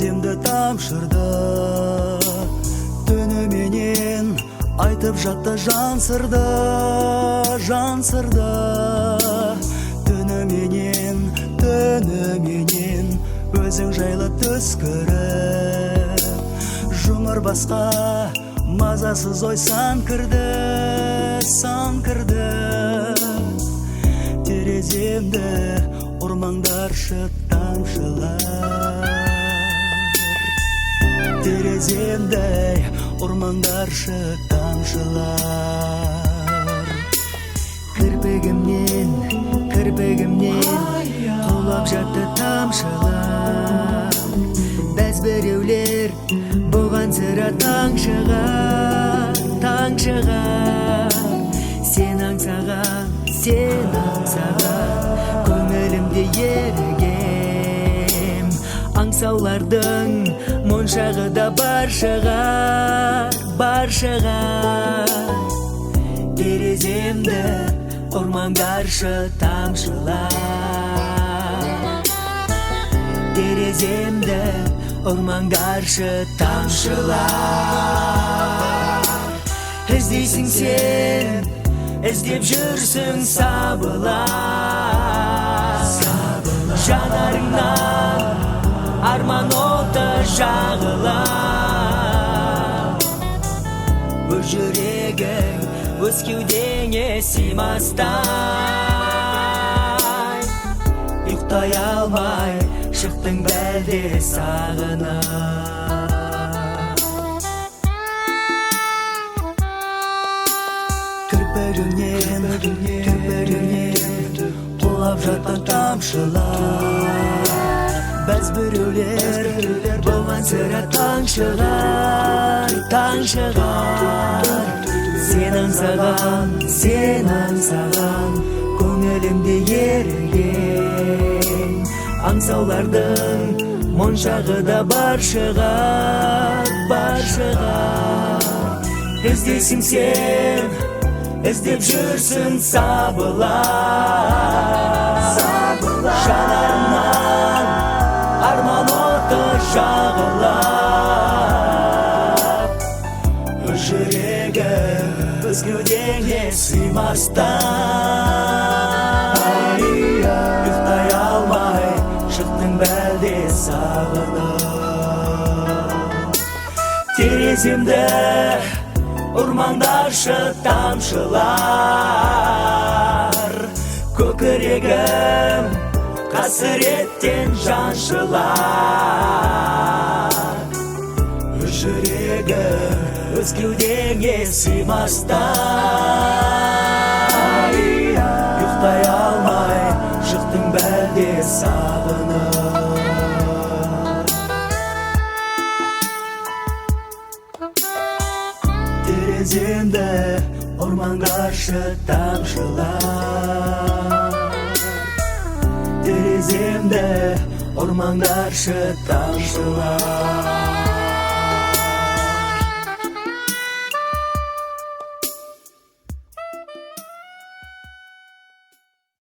тереземді тамшырды, түніменен айтып жатты жан сырды, жан сырды. Түніменен өзің жайлы түс көріп, жұмыр басқа мазасыз ой сан кірді, сан кірді. Тереземді ұрмаңдаршы тамшылар, тереземді ұрмаңдаршы тамшылар. Кірпігімнен құлап жатты тамшылар. Бәз біреулер бұған сірә таң шығар, таң шығар. Сен аңсаған көңілімде ерігем. Аңсаулардың моншағы да бар шығар, бар шығар. Тереземді ұрмаңдаршы тамшылар, тереземді ұрмаңдаршы тамшылар. Іздейсің сен, іздеп жүрсің сабылар, жанарыңнан арман оты жағылар. Өз жүрегің өз кеудеңе сыймастай, ұйықтай алмай шықтың бәлде сағынып. Кірпігіңнен құлап жатқан тамшылар. Бәз біреулер болған сірә таң шығар, таң шығар. Сен аңсаған көңілімде еріген. Аңсаулардың моншағы да бар шығар, бар шығар. Іздейсің сен, іздеп жүрсің сабылар, жанарыңнан арман оты жағылар. Өз жүрегім өз кеудеңе сыймастай, ұйықтай алмай шықтың бәлде сағынып. Тереземді ұрмаңдаршы тамшылар, көкірегім қасіреттен жаншылар. Өз жүрегім өз кеудеңе сыймастай, ұйықтай алмай шықтың бәлде сағынып. Тереземді ұрмаңдаршы тамшылар, тереземді ұрмаңдаршы тамшылар.